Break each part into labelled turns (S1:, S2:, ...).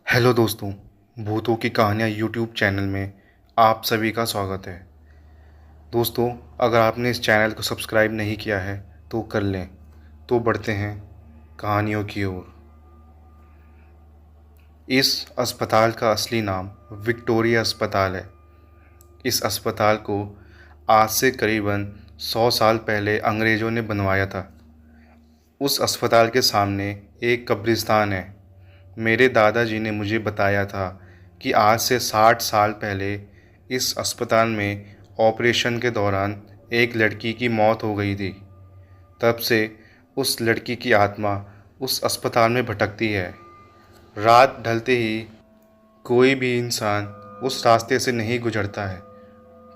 S1: Hello दोस्तों, भूतों की कहानियाँ यूट्यूब चैनल में आप सभी का स्वागत है। दोस्तों, अगर आपने इस चैनल को सब्सक्राइब नहीं किया है तो कर लें। तो बढ़ते हैं कहानियों की ओर। इस अस्पताल का असली नाम विक्टोरिया अस्पताल है। इस अस्पताल को आज से करीबन 100 साल पहले अंग्रेज़ों ने बनवाया था। उस अस्पताल के सामने एक कब्रिस्तान है। मेरे दादाजी ने मुझे बताया था कि आज से 60 साल पहले इस अस्पताल में ऑपरेशन के दौरान एक लड़की की मौत हो गई थी। तब से उस लड़की की आत्मा उस अस्पताल में भटकती है। रात ढलते ही कोई भी इंसान उस रास्ते से नहीं गुजरता है,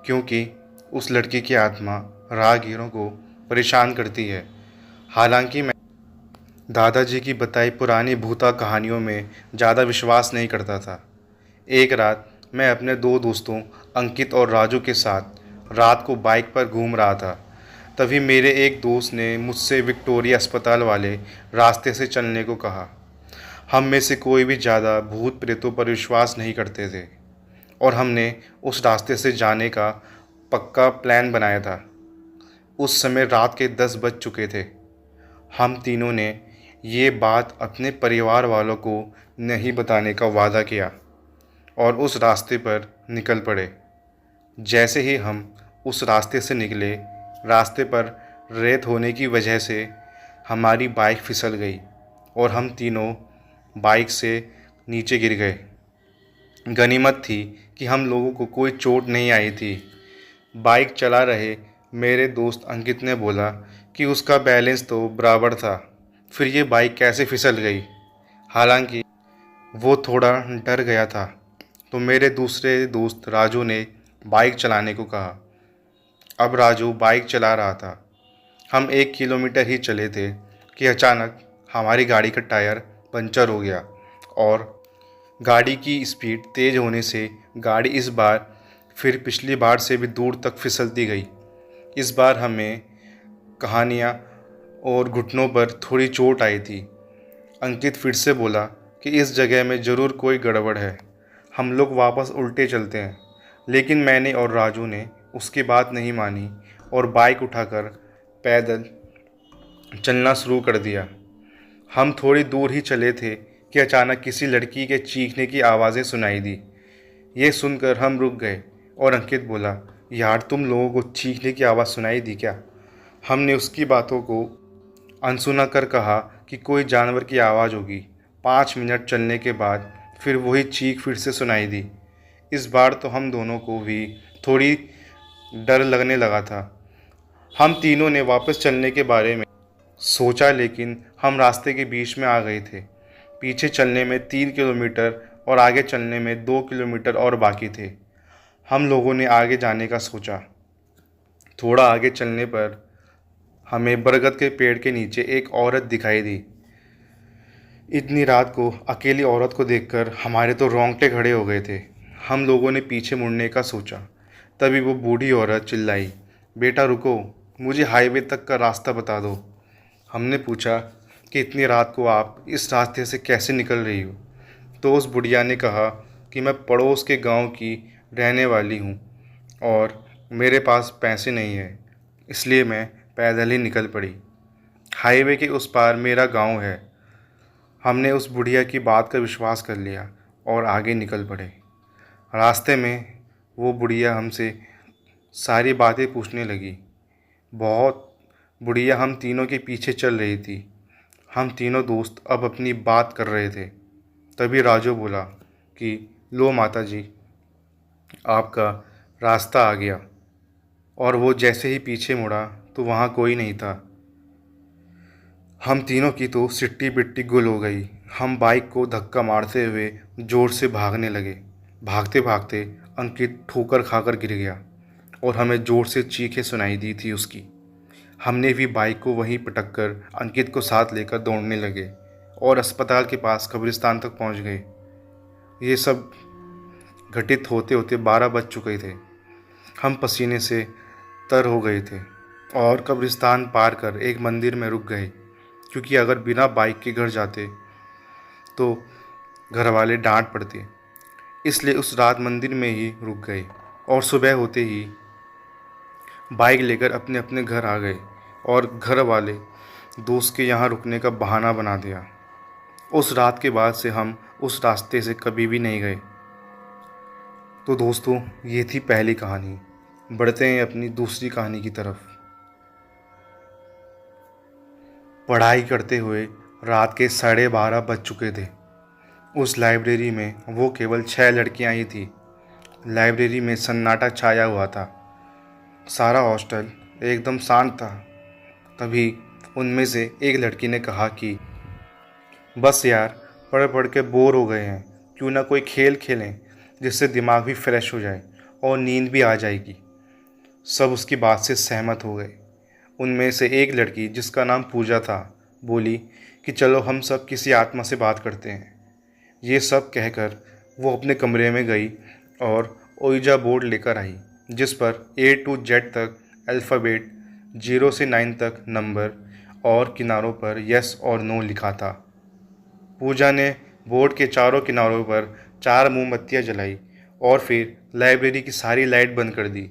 S1: क्योंकि उस लड़की की आत्मा राहगीरों को परेशान करती है। हालांकि मैं दादाजी की बताई पुरानी भूता कहानियों में ज़्यादा विश्वास नहीं करता था। एक रात मैं अपने दो दोस्तों अंकित और राजू के साथ रात को बाइक पर घूम रहा था। तभी मेरे एक दोस्त ने मुझसे विक्टोरिया अस्पताल वाले रास्ते से चलने को कहा। हम में से कोई भी ज़्यादा भूत प्रेतों पर विश्वास नहीं करते थे और हमने उस रास्ते से जाने का पक्का प्लान बनाया था। उस समय रात के 10 बज चुके थे। हम तीनों ने ये बात अपने परिवार वालों को नहीं बताने का वादा किया और उस रास्ते पर निकल पड़े। जैसे ही हम उस रास्ते से निकले, रास्ते पर रेत होने की वजह से हमारी बाइक फिसल गई और हम तीनों बाइक से नीचे गिर गए। गनीमत थी कि हम लोगों को कोई चोट नहीं आई थी। बाइक चला रहे मेरे दोस्त अंकित ने बोला कि उसका बैलेंस तो बराबर था, फिर ये बाइक कैसे फिसल गई। हालांकि वो थोड़ा डर गया था, तो मेरे दूसरे दोस्त राजू ने बाइक चलाने को कहा। अब राजू बाइक चला रहा था। हम 1 किलोमीटर ही चले थे कि अचानक हमारी गाड़ी का टायर पंचर हो गया और गाड़ी की स्पीड तेज़ होने से गाड़ी इस बार फिर पिछली बार से भी दूर तक फिसलती गई। इस बार हमें कहानियाँ और घुटनों पर थोड़ी चोट आई थी। अंकित फिर से बोला कि इस जगह में ज़रूर कोई गड़बड़ है, हम लोग वापस उल्टे चलते हैं। लेकिन मैंने और राजू ने उसकी बात नहीं मानी और बाइक उठाकर पैदल चलना शुरू कर दिया। हम थोड़ी दूर ही चले थे कि अचानक किसी लड़की के चीखने की आवाज़ें सुनाई दी। ये सुनकर हम रुक गए और अंकित बोला, यार तुम लोगों को चीखने की आवाज़ सुनाई दी क्या? हमने उसकी बातों को अनसुना कर कहा कि कोई जानवर की आवाज़ होगी। 5 मिनट चलने के बाद फिर वही चीख फिर से सुनाई दी। इस बार तो हम दोनों को भी थोड़ी डर लगने लगा था। हम तीनों ने वापस चलने के बारे में सोचा, लेकिन हम रास्ते के बीच में आ गए थे। पीछे चलने में 3 किलोमीटर और आगे चलने में 2 किलोमीटर और बाकी थे। हम लोगों ने आगे जाने का सोचा। थोड़ा आगे चलने पर हमें बरगद के पेड़ के नीचे एक औरत दिखाई दी। इतनी रात को अकेली औरत को देखकर हमारे तो रोंगटे खड़े हो गए थे। हम लोगों ने पीछे मुड़ने का सोचा। तभी वो बूढ़ी औरत चिल्लाई, बेटा रुको, मुझे हाईवे तक का रास्ता बता दो। हमने पूछा कि इतनी रात को आप इस रास्ते से कैसे निकल रही हो? तो उस बुढ़िया ने कहा कि मैं पड़ोस के गांव की रहने वाली हूँ और मेरे पास पैसे नहीं है, इसलिए मैं पैदल ही निकल पड़ी। हाईवे के उस पार मेरा गांव है। हमने उस बुढ़िया की बात का विश्वास कर लिया और आगे निकल पड़े। रास्ते में वो बुढ़िया हमसे सारी बातें पूछने लगी। बहुत बुढ़िया हम तीनों के पीछे चल रही थी। हम तीनों दोस्त अब अपनी बात कर रहे थे। तभी राजू बोला कि लो माता जी, आपका रास्ता आ गया। और वो जैसे ही पीछे मुड़ा तो वहाँ कोई नहीं था। हम तीनों की तो सिट्टी बिट्टी गुल हो गई। हम बाइक को धक्का मारते हुए ज़ोर से भागने लगे। भागते भागते अंकित ठोकर खाकर गिर गया और हमें ज़ोर से चीखें सुनाई दी थी उसकी। हमने भी बाइक को वहीं पटक कर अंकित को साथ लेकर दौड़ने लगे और अस्पताल के पास कब्रिस्तान तक पहुंच गए। ये सब घटित होते होते 12 बज चुके थे। हम पसीने से तर हो गए थे और कब्रिस्तान पार कर एक मंदिर में रुक गए, क्योंकि अगर बिना बाइक के घर जाते तो घर वाले डांट पड़ते, इसलिए उस रात मंदिर में ही रुक गए और सुबह होते ही बाइक लेकर अपने अपने घर आ गए और घर वाले दोस्त के यहाँ रुकने का बहाना बना दिया। उस रात के बाद से हम उस रास्ते से कभी भी नहीं गए। तो दोस्तों, ये थी पहली कहानी। बढ़ते हैं अपनी दूसरी कहानी की तरफ। पढ़ाई करते हुए रात के 12:30 बज चुके थे। उस लाइब्रेरी में वो केवल 6 लड़कियां ही थी। लाइब्रेरी में सन्नाटा छाया हुआ था। सारा हॉस्टल एकदम शांत था। तभी उनमें से एक लड़की ने कहा कि बस यार, पढ़ पढ़ के बोर हो गए हैं, क्यों ना कोई खेल खेलें जिससे दिमाग भी फ्रेश हो जाए और नींद भी आ जाएगी। सब उसकी बात से सहमत हो गए। उनमें से एक लड़की, जिसका नाम पूजा था, बोली कि चलो हम सब किसी आत्मा से बात करते हैं। ये सब कहकर वो अपने कमरे में गई और ओइजा बोर्ड लेकर आई, जिस पर A to Z तक अल्फ़ाबेट, 0 से 9 तक नंबर और किनारों पर यस और नो लिखा था। पूजा ने बोर्ड के चारों किनारों पर 4 मोमबत्तियां जलाई और फिर लाइब्रेरी की सारी लाइट बंद कर दी।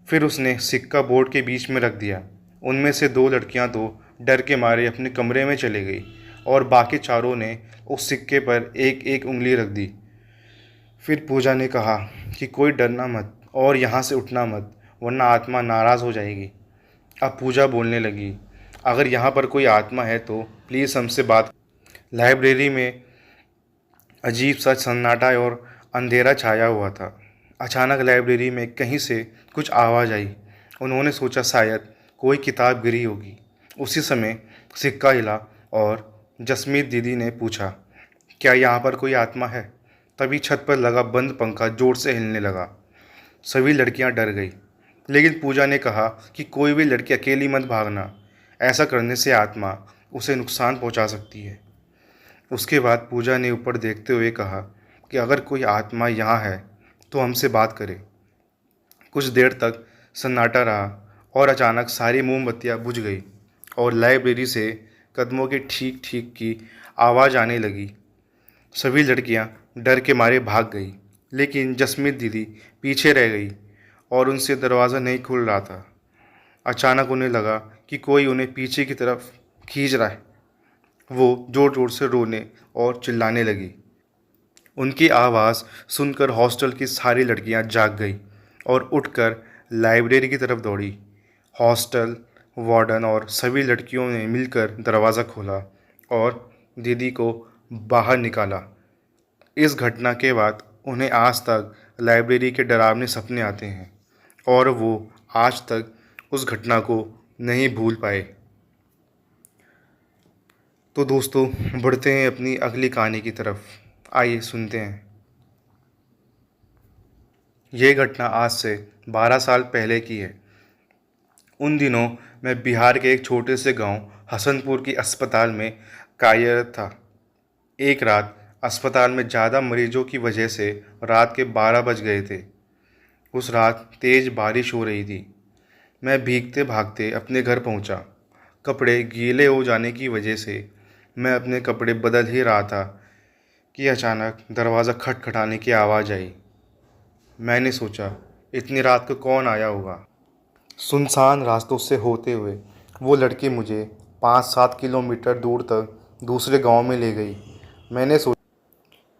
S1: फिर उसने सिक्का बोर्ड के बीच में रख दिया। उनमें से 2 लड़कियां तो डर के मारे अपने कमरे में चले गई और बाकी चारों ने उस सिक्के पर एक एक उंगली रख दी। फिर पूजा ने कहा कि कोई डरना मत और यहाँ से उठना मत, वरना आत्मा नाराज़ हो जाएगी। अब पूजा बोलने लगी, अगर यहाँ पर कोई आत्मा है तो प्लीज़ हमसे बात। लाइब्रेरी में अजीब सा सन्नाटा और अंधेरा छाया हुआ था। अचानक लाइब्रेरी में कहीं से कुछ आवाज़ आई। उन्होंने सोचा शायद कोई किताब गिरी होगी। उसी समय सिक्का हिला और जसमीत दीदी ने पूछा, क्या यहाँ पर कोई आत्मा है? तभी छत पर लगा बंद पंखा ज़ोर से हिलने लगा। सभी लड़कियाँ डर गई, लेकिन पूजा ने कहा कि कोई भी लड़की अकेली मत भागना, ऐसा करने से आत्मा उसे नुकसान पहुँचा सकती है। उसके बाद पूजा ने ऊपर देखते हुए कहा कि अगर कोई आत्मा यहाँ है तो हमसे बात करे। कुछ देर तक सन्नाटा रहा और अचानक सारी मोमबत्तियाँ बुझ गई और लाइब्रेरी से कदमों की ठीक ठीक की आवाज़ आने लगी। सभी लड़कियाँ डर के मारे भाग गई, लेकिन जसमीत दीदी पीछे रह गई और उनसे दरवाज़ा नहीं खुल रहा था। अचानक उन्हें लगा कि कोई उन्हें पीछे की तरफ खींच रहा है। वो ज़ोर ज़ोर से रोने और चिल्लाने लगी। उनकी आवाज़ सुनकर हॉस्टल की सारी लड़कियां जाग गई और उठकर लाइब्रेरी की तरफ दौड़ी। हॉस्टल वार्डन और सभी लड़कियों ने मिलकर दरवाज़ा खोला और दीदी को बाहर निकाला। इस घटना के बाद उन्हें आज तक लाइब्रेरी के डरावने सपने आते हैं और वो आज तक उस घटना को नहीं भूल पाए। तो दोस्तों, बढ़ते हैं अपनी अगली कहानी की तरफ। आइए सुनते हैं। ये घटना आज से 12 साल पहले की है। उन दिनों मैं बिहार के एक छोटे से गांव हसनपुर की अस्पताल में कार्यरत था। एक रात अस्पताल में ज़्यादा मरीजों की वजह से रात के 12 बज गए थे। उस रात तेज़ बारिश हो रही थी। मैं भीगते भागते अपने घर पहुंचा। कपड़े गीले हो जाने की वजह से मैं अपने कपड़े बदल ही रहा था कि अचानक दरवाज़ा खटखटाने की आवाज़ आई। मैंने सोचा, इतनी रात को कौन आया होगा। सुनसान रास्तों से होते हुए वो लड़की मुझे 5-7 किलोमीटर दूर तक दूसरे गांव में ले गई। मैंने सोचा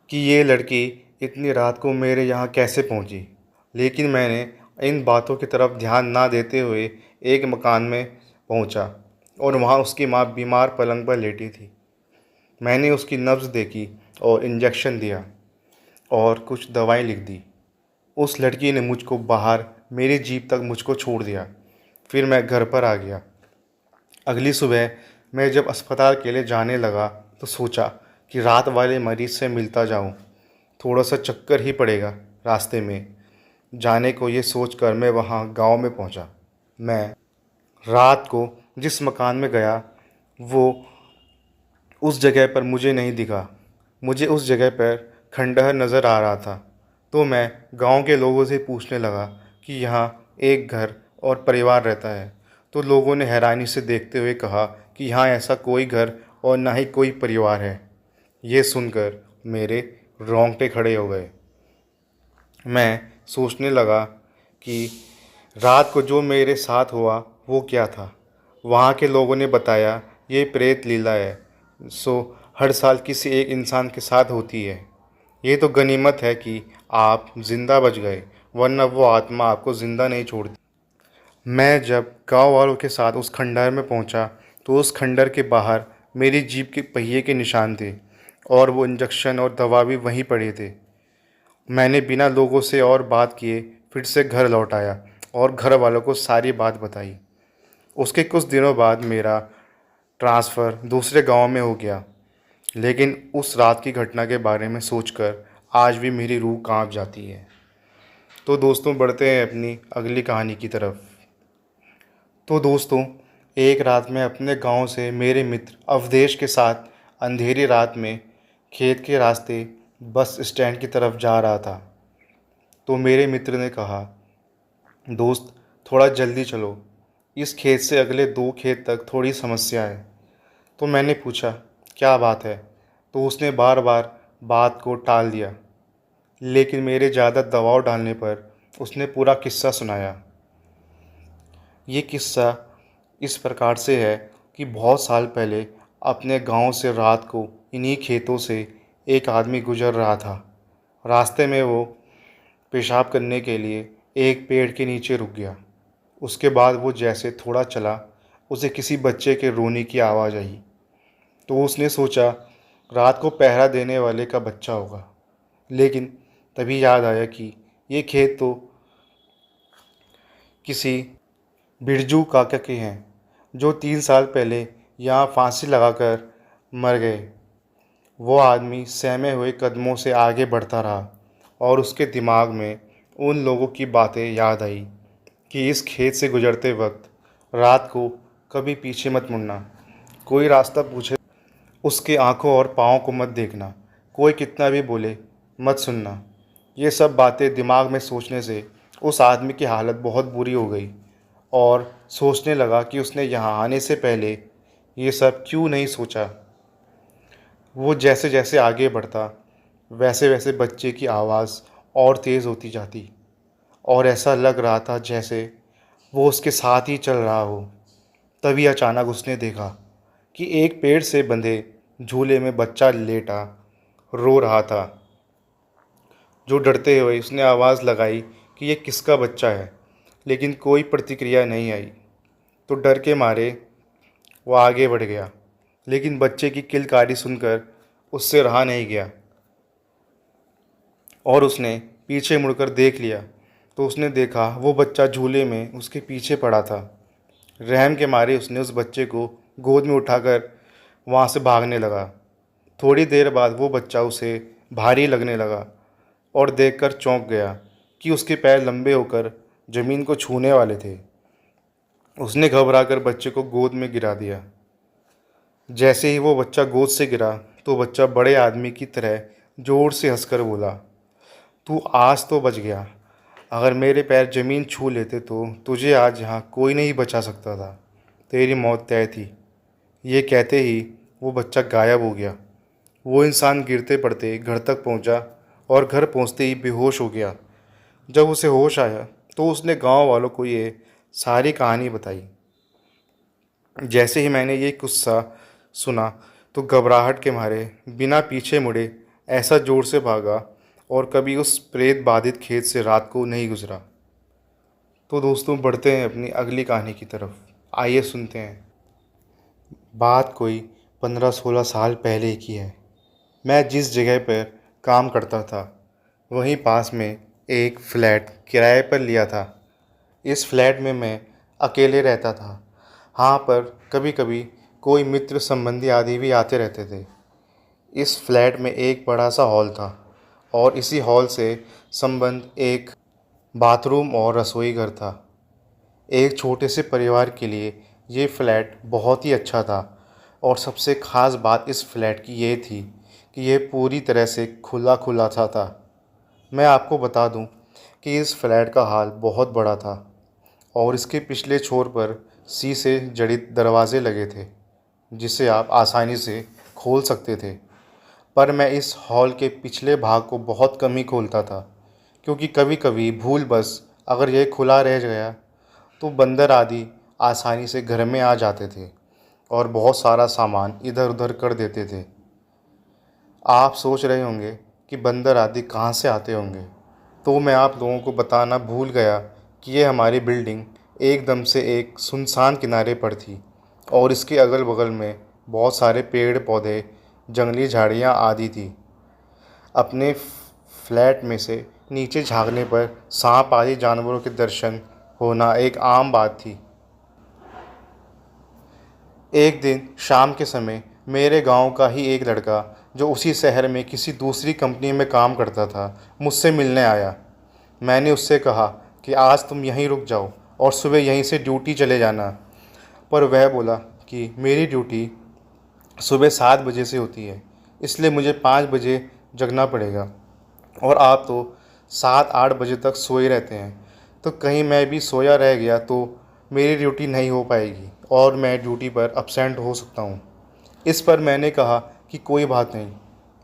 S1: कि ये लड़की इतनी रात को मेरे यहाँ कैसे पहुँची, लेकिन मैंने इन बातों की तरफ ध्यान ना देते हुए एक मकान में पहुँचा और वहाँ उसकी माँ बीमार पलंग पर लेटी थी। मैंने उसकी नब्ज़ देखी और इंजेक्शन दिया और कुछ दवाएं लिख दी। उस लड़की ने मुझको बाहर मेरी जीप तक मुझको छोड़ दिया। फिर मैं घर पर आ गया। अगली सुबह मैं जब अस्पताल के लिए जाने लगा तो सोचा कि रात वाले मरीज़ से मिलता जाऊं। थोड़ा सा चक्कर ही पड़ेगा रास्ते में जाने को। ये सोचकर मैं वहाँ गांव में पहुँचा। मैं रात को जिस मकान में गया वो उस जगह पर मुझे नहीं दिखा। मुझे उस जगह पर खंडहर नज़र आ रहा था। तो मैं गांव के लोगों से पूछने लगा कि यहाँ एक घर और परिवार रहता है। तो लोगों ने हैरानी से देखते हुए कहा कि यहाँ ऐसा कोई घर और ना ही कोई परिवार है। ये सुनकर मेरे रोंगटे खड़े हो गए। मैं सोचने लगा कि रात को जो मेरे साथ हुआ वो क्या था। वहाँ के लोगों ने बताया ये प्रेत लीला है, सो हर साल किसी एक इंसान के साथ होती है। ये तो गनीमत है कि आप जिंदा बच गए, वरना वो आत्मा आपको जिंदा नहीं छोड़ती। मैं जब गांव वालों के साथ उस खंडहर में पहुंचा तो उस खंडहर के बाहर मेरी जीप के पहिए के निशान थे और वो इंजेक्शन और दवा भी वहीं पड़े थे। मैंने बिना लोगों से और बात किए फिर से घर लौट आया और घर वालों को सारी बात बताई। उसके कुछ दिनों बाद मेरा ट्रांसफ़र दूसरे गांव में हो गया, लेकिन उस रात की घटना के बारे में सोचकर आज भी मेरी रूह कांप जाती है। तो दोस्तों, बढ़ते हैं अपनी अगली कहानी की तरफ। तो दोस्तों, एक रात मैं अपने गांव से मेरे मित्र अवधेश के साथ अंधेरी रात में खेत के रास्ते बस स्टैंड की तरफ जा रहा था। तो मेरे मित्र ने कहा, दोस्त थोड़ा जल्दी चलो, इस खेत से अगले 2 खेत तक थोड़ी समस्या है। तो मैंने पूछा, क्या बात है? तो उसने बार बार बात को टाल दिया, लेकिन मेरे ज़्यादा दबाव डालने पर उसने पूरा किस्सा सुनाया। ये किस्सा इस प्रकार से है कि बहुत साल पहले अपने गांव से रात को इन्हीं खेतों से एक आदमी गुजर रहा था। रास्ते में वो पेशाब करने के लिए एक पेड़ के नीचे रुक गया। उसके बाद वो जैसे थोड़ा चला, उसे किसी बच्चे के रोने की आवाज़ आई। तो उसने सोचा रात को पहरा देने वाले का बच्चा होगा, लेकिन तभी याद आया कि ये खेत तो किसी बिरजू काका के हैं, जो 3 साल पहले यहाँ फांसी लगाकर मर गए। वो आदमी सहमे हुए कदमों से आगे बढ़ता रहा और उसके दिमाग में उन लोगों की बातें याद आई कि इस खेत से गुजरते वक्त रात को कभी पीछे मत मुड़ना, कोई रास्ता पूछे उसके आंखों और पाँव को मत देखना, कोई कितना भी बोले मत सुनना। ये सब बातें दिमाग में सोचने से उस आदमी की हालत बहुत बुरी हो गई और सोचने लगा कि उसने यहाँ आने से पहले ये सब क्यों नहीं सोचा। वो जैसे जैसे आगे बढ़ता वैसे वैसे बच्चे की आवाज़ और तेज़ होती जाती और ऐसा लग रहा था जैसे वो उसके साथ ही चल रहा हो। तभी अचानक उसने देखा कि एक पेड़ से बंधे झूले में बच्चा लेटा रो रहा था। जो डरते हुए उसने आवाज़ लगाई कि ये किसका बच्चा है, लेकिन कोई प्रतिक्रिया नहीं आई। तो डर के मारे वो आगे बढ़ गया, लेकिन बच्चे की किलकारी सुनकर उससे रहा नहीं गया और उसने पीछे मुड़कर देख लिया। तो उसने देखा वो बच्चा झूले में उसके पीछे पड़ा था। रहम के मारे उसने उस बच्चे को गोद में उठाकर वहाँ से भागने लगा। थोड़ी देर बाद वो बच्चा उसे भारी लगने लगा और देखकर चौंक गया कि उसके पैर लंबे होकर ज़मीन को छूने वाले थे। उसने घबराकर बच्चे को गोद में गिरा दिया। जैसे ही वो बच्चा गोद से गिरा तो बच्चा बड़े आदमी की तरह ज़ोर से हंसकर बोला, तू आज तो बच गया। अगर मेरे पैर ज़मीन छू लेते तो तुझे आज यहाँ कोई नहीं बचा सकता था। तेरी मौत तय थी। ये कहते ही वो बच्चा गायब हो गया। वो इंसान गिरते पड़ते घर तक पहुँचा और घर पहुँचते ही बेहोश हो गया। जब उसे होश आया तो उसने गांव वालों को ये सारी कहानी बताई। जैसे ही मैंने ये किस्सा सुना तो घबराहट के मारे बिना पीछे मुड़े ऐसा ज़ोर से भागा और कभी उस प्रेत बाधित खेत से रात को नहीं गुजरा। तो दोस्तों, बढ़ते हैं अपनी अगली कहानी की तरफ। आइए सुनते हैं। बात कोई 15-16 साल पहले की है। मैं जिस जगह पर काम करता था वहीं पास में एक फ़्लैट किराए पर लिया था। इस फ्लैट में मैं अकेले रहता था। हाँ, पर कभी कभी कोई मित्र संबंधी आदि भी आते रहते थे। इस फ्लैट में एक बड़ा सा हॉल था और इसी हॉल से संबंध एक बाथरूम और रसोई घर था। एक छोटे से परिवार के लिए ये फ्लैट बहुत ही अच्छा था और सबसे ख़ास बात इस फ्लैट की ये थी कि यह पूरी तरह से खुला खुला सा था। मैं आपको बता दूं कि इस फ्लैट का हॉल बहुत बड़ा था और इसके पिछले छोर पर शीशे जड़ित दरवाजे लगे थे, जिसे आप आसानी से खोल सकते थे। पर मैं इस हॉल के पिछले भाग को बहुत कम ही खोलता था, क्योंकि कभी कभी भूलवश अगर यह खुला रह गया तो बंदर आदि आसानी से घर में आ जाते थे और बहुत सारा सामान इधर उधर कर देते थे। आप सोच रहे होंगे कि बंदर आदि कहाँ से आते होंगे, तो मैं आप लोगों को बताना भूल गया कि ये हमारी बिल्डिंग एकदम से एक सुनसान किनारे पर थी और इसके अगल बगल में बहुत सारे पेड़ पौधे, जंगली झाड़ियाँ आदि थी। अपने फ्लैट में से नीचे झांकने पर सांप आदि जानवरों के दर्शन होना एक आम बात थी। एक दिन शाम के समय मेरे गांव का ही एक लड़का, जो उसी शहर में किसी दूसरी कंपनी में काम करता था, मुझसे मिलने आया। मैंने उससे कहा कि आज तुम यहीं रुक जाओ और सुबह यहीं से ड्यूटी चले जाना। पर वह बोला कि मेरी ड्यूटी सुबह 7 बजे से होती है, इसलिए मुझे 5 बजे जगना पड़ेगा और आप तो 7-8 बजे तक सोए रहते हैं, तो कहीं मैं भी सोया रह गया तो मेरी ड्यूटी नहीं हो पाएगी और मैं ड्यूटी पर अब्सेंट हो सकता हूँ। इस पर मैंने कहा कि कोई बात नहीं,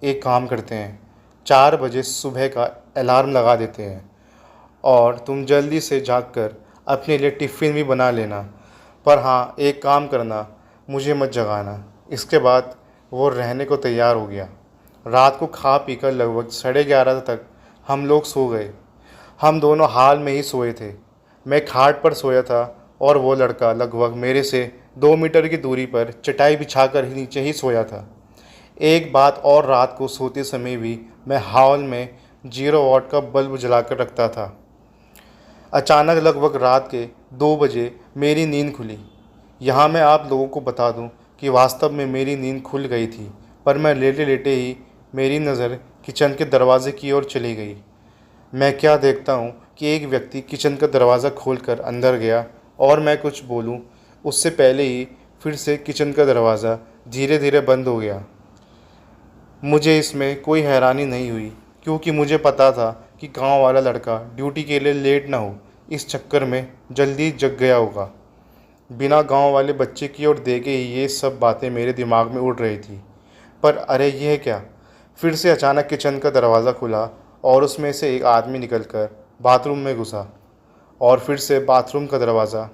S1: एक काम करते हैं, 4 बजे सुबह का अलार्म लगा देते हैं और तुम जल्दी से जागकर अपने लिए टिफ़िन भी बना लेना। पर हाँ, एक काम करना, मुझे मत जगाना। इसके बाद वो रहने को तैयार हो गया। रात को खा पीकर लगभग 11:30 तक हम लोग सो गए। हम दोनों हाल में ही सोए थे। मैं खाट पर सोया था और वो लड़का लगभग मेरे से 2 मीटर की दूरी पर चटाई बिछाकर ही नीचे ही सोया था। एक बात और, रात को सोते समय भी मैं हॉल में 0 वाट का बल्ब जलाकर रखता था। अचानक लगभग रात के 2 बजे मेरी नींद खुली। यहाँ मैं आप लोगों को बता दूँ कि वास्तव में मेरी नींद खुल गई थी, पर मैं लेटे लेटे ही मेरी नज़र किचन के दरवाजे की ओर चली गई। मैं क्या देखता हूँ कि एक व्यक्ति किचन का दरवाज़ा खोलकर अंदर गया और मैं कुछ बोलूँ उससे पहले ही फिर से किचन का दरवाज़ा धीरे धीरे बंद हो गया। मुझे इसमें कोई हैरानी नहीं हुई, क्योंकि मुझे पता था कि गांव वाला लड़का ड्यूटी के लिए लेट ना हो, इस चक्कर में जल्दी जग गया होगा। बिना गांव वाले बच्चे की ओर देखे ही ये सब बातें मेरे दिमाग में उड़ रही थी। पर अरे यह क्या! फिर से अचानक किचन का दरवाज़ा खुला और उसमें से एक आदमी निकलकर बाथरूम में घुसा और फिर से बाथरूम का दरवाज़ा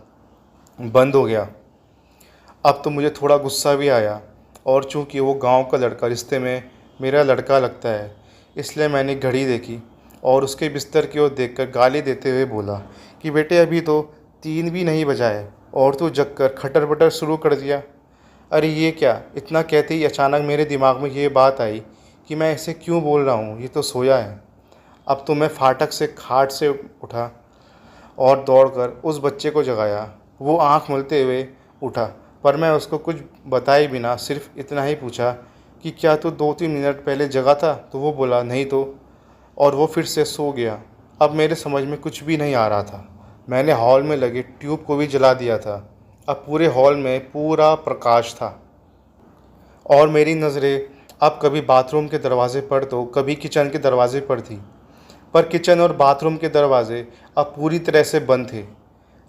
S1: बंद हो गया। अब तो मुझे थोड़ा गुस्सा भी आया और चूंकि वो गांव का लड़का रिश्ते में मेरा लड़का लगता है, इसलिए मैंने घड़ी देखी और उसके बिस्तर की ओर देखकर गाली देते हुए बोला कि बेटे, अभी तो 3 भी नहीं बजा है और तू जग कर खटर पटर शुरू कर दिया। अरे ये क्या! इतना कहते ही अचानक मेरे दिमाग में ये बात आई कि मैं ऐसे क्यों बोल रहा हूँ, ये तो सोया है। अब तो मैं फाटक से खाट से उठा और दौड़कर उस बच्चे को जगाया। वो आंख मलते हुए उठा, पर मैं उसको कुछ बताए बिना सिर्फ इतना ही पूछा कि क्या तू 2-3 मिनट पहले जगा था? तो वो बोला नहीं तो, और वो फिर से सो गया। अब मेरे समझ में कुछ भी नहीं आ रहा था। मैंने हॉल में लगे ट्यूब को भी जला दिया था। अब पूरे हॉल में पूरा प्रकाश था और मेरी नज़रें अब कभी बाथरूम के दरवाजे पर तो कभी किचन के दरवाजे पर थी, पर किचन और बाथरूम के दरवाजे अब पूरी तरह से बंद थे।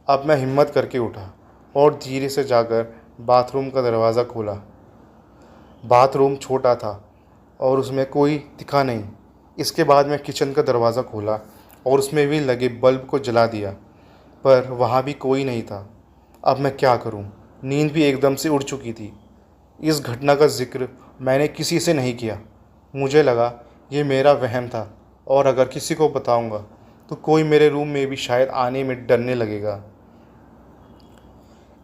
S1: अब मैं हिम्मत करके उठा और धीरे से जाकर बाथरूम का दरवाज़ा खोला। बाथरूम छोटा था और उसमें कोई दिखा नहीं। इसके बाद मैं किचन का दरवाज़ा खोला और उसमें भी लगे बल्ब को जला दिया, पर वहाँ भी कोई नहीं था। अब मैं क्या करूँ? नींद भी एकदम से उड़ चुकी थी। इस घटना का जिक्र मैंने किसी से नहीं किया। मुझे लगा ये मेरा वहम था और अगर किसी को बताऊंगा तो कोई मेरे रूम में भी शायद आने में डरने लगेगा।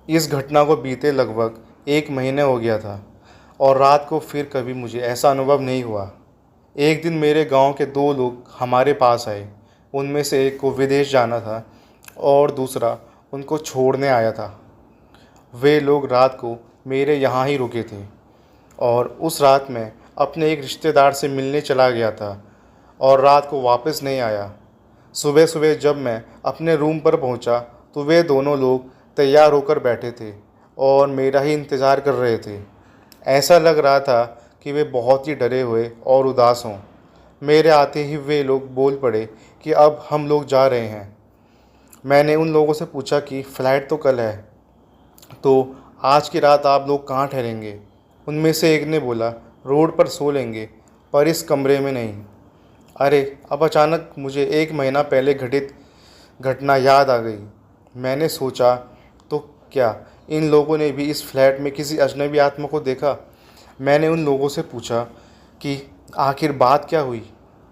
S1: इस घटना को बीते लगभग 1 महीने हो गया था और रात को फिर कभी मुझे ऐसा अनुभव नहीं हुआ। एक दिन मेरे गांव के 2 लोग हमारे पास आए। उनमें से एक को विदेश जाना था और दूसरा उनको छोड़ने आया था। वे लोग रात को मेरे यहाँ ही रुके थे और उस रात मैं अपने एक रिश्तेदार से मिलने चला गया था और रात को वापस नहीं आया। सुबह सुबह जब मैं अपने रूम पर पहुंचा तो वे दोनों लोग तैयार होकर बैठे थे और मेरा ही इंतज़ार कर रहे थे। ऐसा लग रहा था कि वे बहुत ही डरे हुए और उदास हों। मेरे आते ही वे लोग बोल पड़े कि अब हम लोग जा रहे हैं। मैंने उन लोगों से पूछा कि फ़्लाइट तो कल है, तो आज की रात आप लोग कहाँ ठहरेंगे? उनमें से एक ने बोला रोड पर सो लेंगे, पर इस कमरे में नहीं। अरे, अब अचानक मुझे 1 महीना पहले घटित घटना याद आ गई। मैंने सोचा, तो क्या इन लोगों ने भी इस फ्लैट में किसी अजनबी आत्मा को देखा? मैंने उन लोगों से पूछा कि आखिर बात क्या हुई।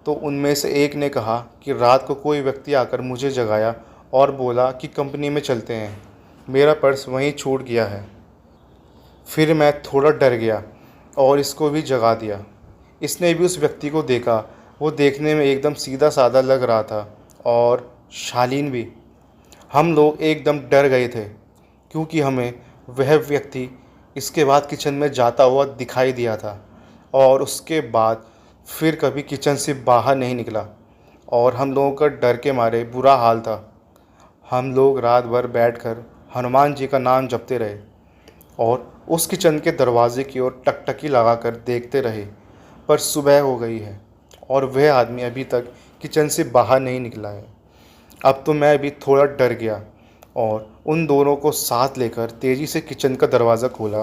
S1: तो उनमें से एक ने कहा कि रात को कोई व्यक्ति आकर मुझे जगाया और बोला कि कंपनी में चलते हैं। मेरा पर्स वहीं छूट गया है। फिर मैं थोड़ा डर गया और इसको भी जगा दिया। इसने भी उस व्यक्ति को देखा। वो देखने में एकदम सीधा साधा लग रहा था और शालीन भी। हम लोग एकदम डर गए थे क्योंकि हमें वह व्यक्ति इसके बाद किचन में जाता हुआ दिखाई दिया था और उसके बाद फिर कभी किचन से बाहर नहीं निकला और हम लोगों का डर के मारे बुरा हाल था। हम लोग रात भर बैठकर हनुमान जी का नाम जपते रहे और उस किचन के दरवाजे की ओर टकटकी लगाकर देखते रहे। पर सुबह हो गई है और वह आदमी अभी तक किचन से बाहर नहीं निकला है। अब तो मैं भी थोड़ा डर गया और उन दोनों को साथ लेकर तेज़ी से किचन का दरवाज़ा खोला,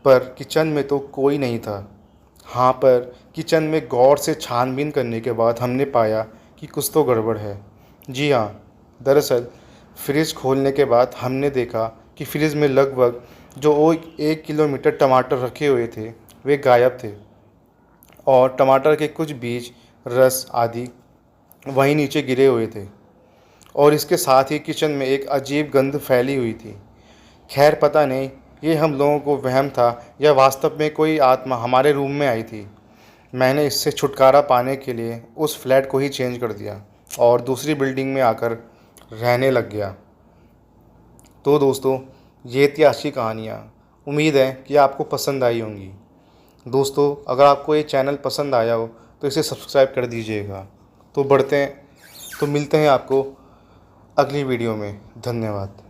S1: पर किचन में तो कोई नहीं था। हाँ, पर किचन में गौर से छानबीन करने के बाद हमने पाया कि कुछ तो गड़बड़ है। जी हाँ, दरअसल फ्रिज खोलने के बाद हमने देखा कि फ्रिज में लगभग जो 1 किलोमीटर टमाटर रखे हुए थे वे गायब थे और टमाटर के कुछ बीज, रस आदि वहीं नीचे गिरे हुए थे और इसके साथ ही किचन में एक अजीब गंध फैली हुई थी। खैर, पता नहीं ये हम लोगों को वहम था या वास्तव में कोई आत्मा हमारे रूम में आई थी। मैंने इससे छुटकारा पाने के लिए उस फ्लैट को ही चेंज कर दिया और दूसरी बिल्डिंग में आकर रहने लग गया। तो दोस्तों, ये थी आज की कहानियाँ। उम्मीद है कि आपको पसंद आई होंगी। दोस्तों, अगर आपको ये चैनल पसंद आया हो तो इसे सब्सक्राइब कर दीजिएगा। तो मिलते हैं आपको अगली वीडियो में। धन्यवाद।